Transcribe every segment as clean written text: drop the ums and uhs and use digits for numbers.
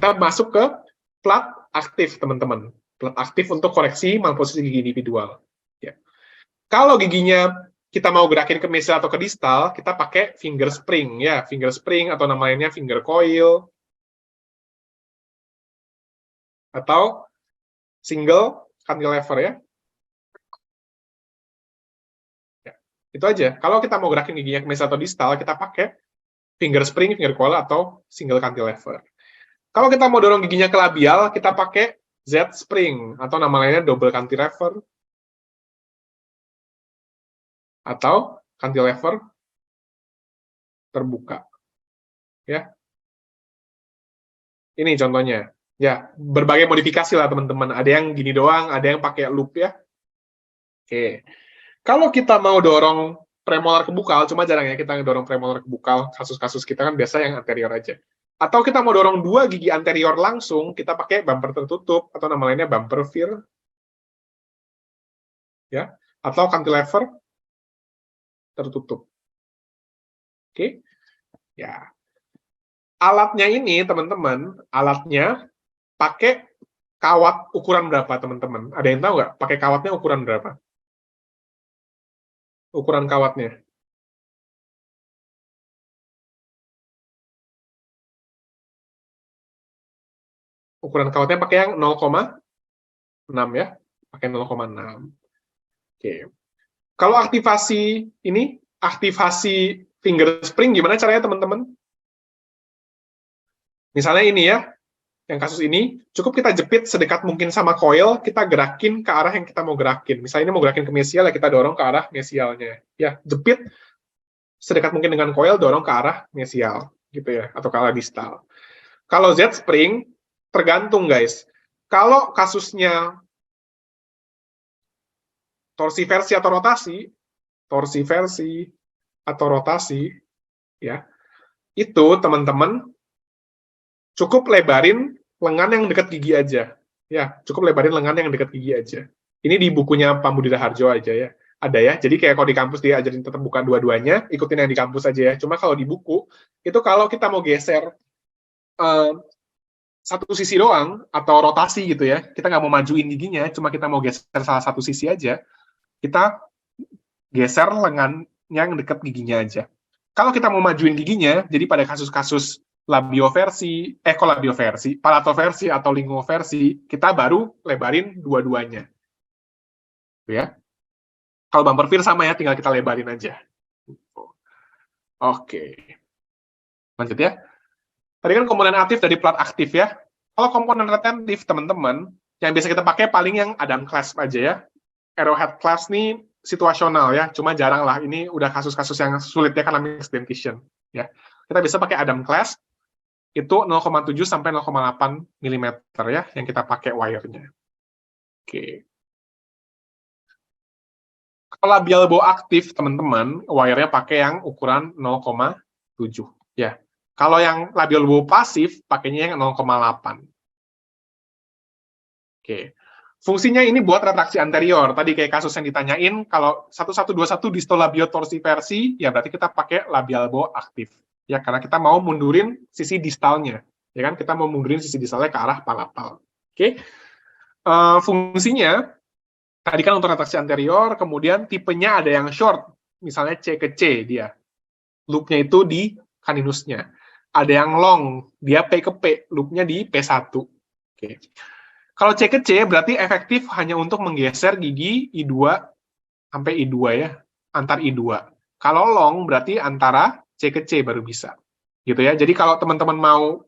kita masuk ke plat aktif, teman-teman. Plat aktif untuk koreksi malposisi gigi individual. Ya. Kalau giginya kita mau gerakin ke mesial atau ke distal, kita pakai finger spring, ya, finger spring atau namanya finger coil, atau single cantilever, ya. Itu aja. Kalau kita mau gerakin giginya ke mesial atau distal, kita pakai finger spring, finger coil, atau single cantilever. Kalau kita mau dorong giginya ke labial, kita pakai Z spring, atau nama lainnya double cantilever, atau cantilever terbuka. Ya. Ini contohnya. Ya, berbagai modifikasi lah, teman-teman. Ada yang gini doang, ada yang pakai loop, ya. Oke. Kalau kita mau dorong premolar ke bukal, cuma jarang ya kita dorong premolar ke bukal, kasus-kasus kita kan biasa yang anterior aja. Atau kita mau dorong dua gigi anterior langsung, kita pakai bumper tertutup, atau nama lainnya bumper veer, ya, atau cantilever tertutup. Oke, ya. Alatnya ini, teman-teman, alatnya pakai kawat ukuran berapa, teman-teman? Ada yang tahu nggak? Pakai kawatnya ukuran berapa? Ukuran kawatnya. Ukuran kawatnya pakai yang 0,6 ya. Pakai 0,6. Oke. Kalau aktivasi ini, aktivasi finger spring gimana caranya, teman-teman? Misalnya ini ya, yang kasus ini, cukup kita jepit sedekat mungkin sama coil, kita gerakin ke arah yang kita mau gerakin. Misalnya ini mau gerakin ke mesial, ya kita dorong ke arah mesialnya. Ya, jepit sedekat mungkin dengan coil, dorong ke arah mesial, gitu ya, atau ke arah distal. Kalau Z spring, tergantung guys. Kalau kasusnya torsiversi atau rotasi, ya, itu teman-teman cukup lebarin lengan yang dekat gigi aja. Ya, cukup lebarin lengan yang dekat gigi aja. Ini di bukunya Pak Budi Raharjo aja ya. Ada ya. Jadi kayak kalau di kampus dia ajarin tetap buka dua-duanya, ikutin yang di kampus aja ya. Cuma kalau di buku, itu kalau kita mau geser satu sisi doang, atau rotasi gitu ya, kita nggak mau majuin giginya, cuma kita mau geser salah satu sisi aja, kita geser lengan yang dekat giginya aja. Kalau kita mau majuin giginya, jadi pada kasus-kasus labioversi, palatoversi atau linguoversi, kita baru lebarin dua-duanya. Ya. Kalau bumper veer sama ya, tinggal kita lebarin aja. Oke. Lanjut ya. Tadi kan komponen aktif dari plat aktif ya. Kalau komponen retentif, teman-teman, yang biasa kita pakai paling yang Adam clasp aja ya. Arrowhead clasp nih situasional ya, cuma jarang lah. Ini udah kasus-kasus yang sulit ya karena mixed dentition. Ya. Kita bisa pakai Adam clasp, itu 0,7 sampai 0,8 mm ya, yang kita pakai wire-nya. Oke. Kalau labial bow aktif, teman-teman, wire-nya pakai yang ukuran 0,7 ya. Kalau yang labial bow pasif, pakainya yang 0,8. Oke. Fungsinya ini buat retraksi anterior. Tadi kayak kasus yang ditanyain, kalau 1121 distolabiotorsiversi, ya berarti kita pakai labial bow aktif. Ya, karena kita mau mundurin sisi distalnya. Ya kan, kita mau mundurin sisi distalnya ke arah palatal. Oke. Fungsinya, tadi kan untuk retraksi anterior, kemudian tipenya ada yang short, misalnya C ke C dia. Loopnya itu di caninusnya. Ada yang long, dia P ke P, loopnya di P1. Oke. Kalau C ke C berarti efektif hanya untuk menggeser gigi I2 sampai I2 ya, antar I2. Kalau long berarti antara C ke C baru bisa. Gitu ya. Jadi kalau teman-teman mau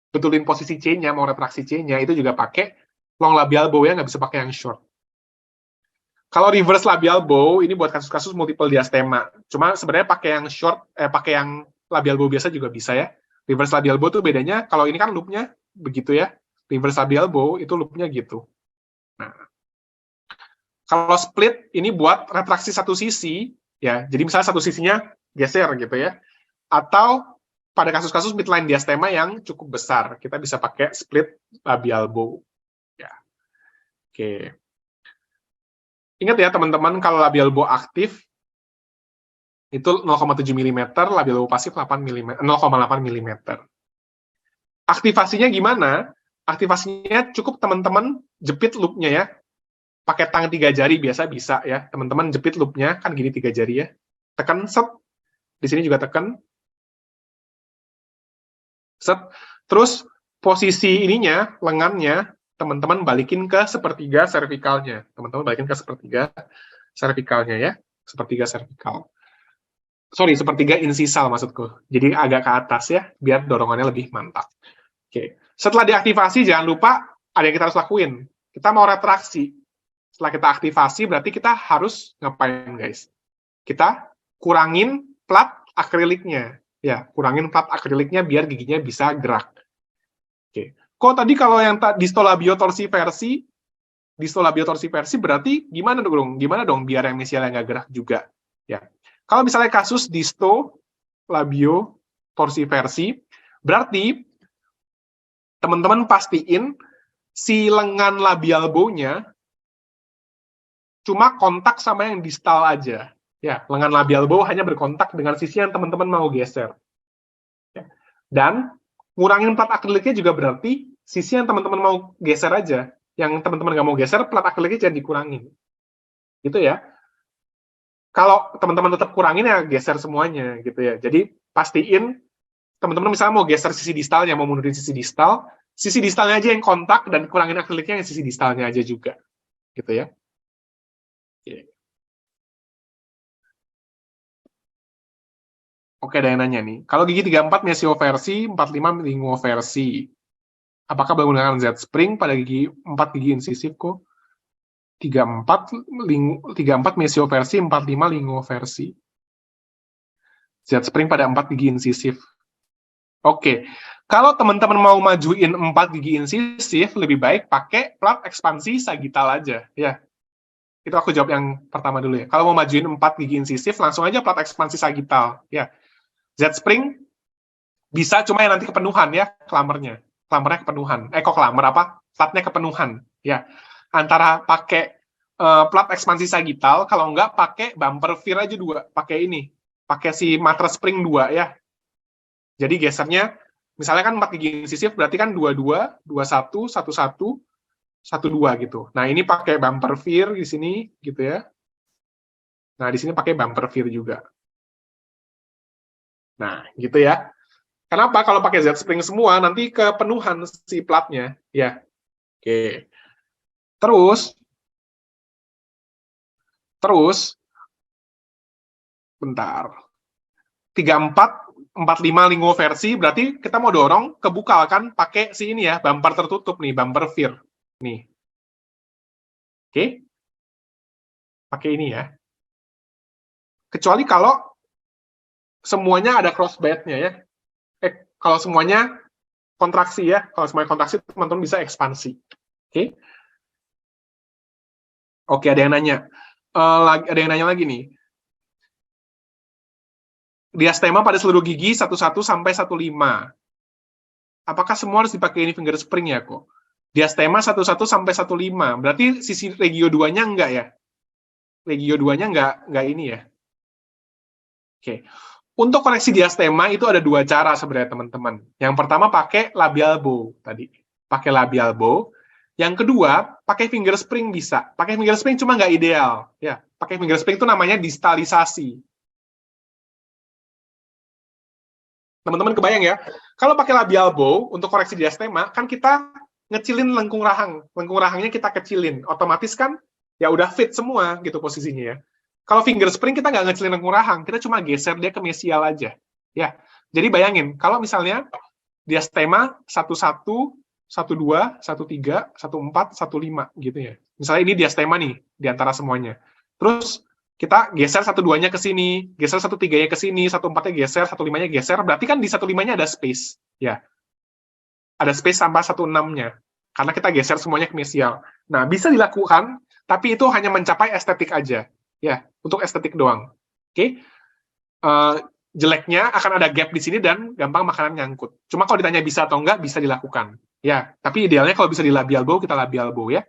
betulin posisi C-nya, mau retraksi C-nya, itu juga pakai long labial bow ya, nggak bisa pakai yang short. Kalau reverse labial bow, ini buat kasus-kasus multiple diastema. Cuma sebenarnya pakai yang short, pakai yang labial bow biasa juga bisa ya. Reverse labial bow tuh bedanya, kalau ini kan loopnya begitu ya. Reverse labial bow itu loopnya gitu. Nah, kalau split ini buat retraksi satu sisi, ya. Jadi misalnya satu sisinya geser gitu ya. Atau pada kasus-kasus midline diastema yang cukup besar, kita bisa pakai split labial bow. Ya. Oke. Ingat ya teman-teman, kalau labial bow aktif itu 0,7 mm, labial bow pasif 0,8 mm. Aktivasinya gimana? Aktivasinya cukup teman-teman jepit loop-nya ya. Pakai tangan 3 jari biasa bisa ya. Teman-teman jepit loop-nya, kan gini 3 jari ya. Tekan set. Di sini juga tekan. Set. Terus posisi ininya, lengannya, teman-teman balikin ke sepertiga cervicalnya. Teman-teman balikin ke sepertiga cervicalnya ya. Sepertiga cervical. Sorry, sepertiga insisal maksudku. Jadi agak ke atas ya, biar dorongannya lebih mantap. Oke. Setelah diaktifasi, jangan lupa ada yang kita harus lakuin. Kita mau retraksi. Setelah kita aktivasi, berarti kita harus ngapain, guys? Kita kurangin plat akriliknya. Ya, kurangin plat akriliknya biar giginya bisa gerak. Oke. Kok tadi kalau yang distolabiotorsiversi berarti gimana dong? Gimana dong biar yang mesialnya nggak gerak juga? Ya. Kalau misalnya kasus distolabiotorsiversi, berarti teman-teman pastiin si lengan labial bow-nya cuma kontak sama yang distal aja. Ya, lengan labial bow hanya berkontak dengan sisi yang teman-teman mau geser. Ya. Dan ngurangin plat akriliknya juga berarti sisi yang teman-teman mau geser aja. Yang teman-teman nggak mau geser, plat akriliknya jangan dikurangin. Gitu ya. Kalau teman-teman tetap kurangin ya geser semuanya gitu ya. Jadi pastiin teman-teman misalnya mau geser sisi distalnya, mau mundurin sisi distalnya aja yang kontak, dan kurangin akriliknya yang sisi distalnya aja juga. Gitu ya. Oke, ada yang nanya nih. Kalau gigi 34 mesioversi, 45 linguoversi, apakah menggunakan Z-spring pada gigi 4 gigi insisif kok? 34 mesioversi, 45 linguoversi. Z-spring pada 4 gigi insisif. Oke, kalau teman-teman mau majuin 4 gigi insisif, lebih baik pakai plat ekspansi sagittal aja, ya. Itu aku jawab yang pertama dulu ya. Kalau mau majuin 4 gigi insisif, langsung aja plat ekspansi sagittal, ya. Z-spring bisa, cuma yang nanti kepenuhan ya, klamernya kepenuhan. Kok klamer apa? Platnya kepenuhan, ya. Antara pakai plat ekspansi sagittal, kalau enggak pakai bumper veer aja 2, pakai ini. Pakai si mattress spring 2 ya. Jadi gesernya, misalnya kan 4 gigi insisif, berarti kan 22, 21, 11, 12 gitu. Nah, ini pakai bumper veer di sini, gitu ya. Nah, di sini pakai bumper veer juga. Nah, gitu ya. Kenapa? Kalau pakai Z-spring semua, nanti kepenuhan si platnya, ya. Oke. Terus, bentar. 34, 45 linguoversi, berarti kita mau dorong kebuka kan pakai si ini ya, bumper tertutup nih, bumper veer. Nih. Oke. Pakai ini ya. Kecuali kalau semuanya ada crossbite-nya ya. Kalau semuanya kontraksi ya. Kalau semuanya kontraksi, teman-teman bisa ekspansi. Oke. Oke, ada yang nanya. Ada yang nanya lagi nih. Diastema pada seluruh gigi 11 sampai 15. Apakah semua harus dipakai ini finger spring ya kok? Diastema 11 sampai 15. Berarti sisi regio 2-nya enggak ya? Regio 2-nya enggak ini ya? Oke. Untuk koreksi diastema itu ada 2 cara sebenarnya teman-teman. Yang pertama pakai labial bow tadi. Pakai labial bow. Yang kedua, pakai finger spring bisa. Pakai finger spring cuma nggak ideal. Ya, pakai finger spring itu namanya distalisasi. Teman-teman kebayang ya, kalau pakai labial bow untuk koreksi diastema, kan kita ngecilin lengkung rahang. Lengkung rahangnya kita kecilin. Otomatis kan, ya udah fit semua gitu posisinya ya. Kalau finger spring kita nggak ngecilin lengkung rahang, kita cuma geser dia ke mesial aja. Ya, jadi bayangin, kalau misalnya diastema 11, 12, 13, 14, 15 gitu ya. Misalnya ini diastema nih, di antara semuanya. Terus, kita geser 1-2-nya ke sini, geser 1-3-nya ke sini, 1-4-nya geser, 1-5-nya geser, berarti kan di 1-5-nya ada space, ya. Ada space sampai 1-6-nya, karena kita geser semuanya ke mesial. Nah, bisa dilakukan, tapi itu hanya mencapai estetik aja, ya, untuk estetik doang. Oke? Jeleknya akan ada gap di sini dan gampang makanan nyangkut. Cuma kalau ditanya bisa atau enggak, bisa dilakukan. Ya, tapi idealnya kalau bisa di labial bow, kita labial bow ya.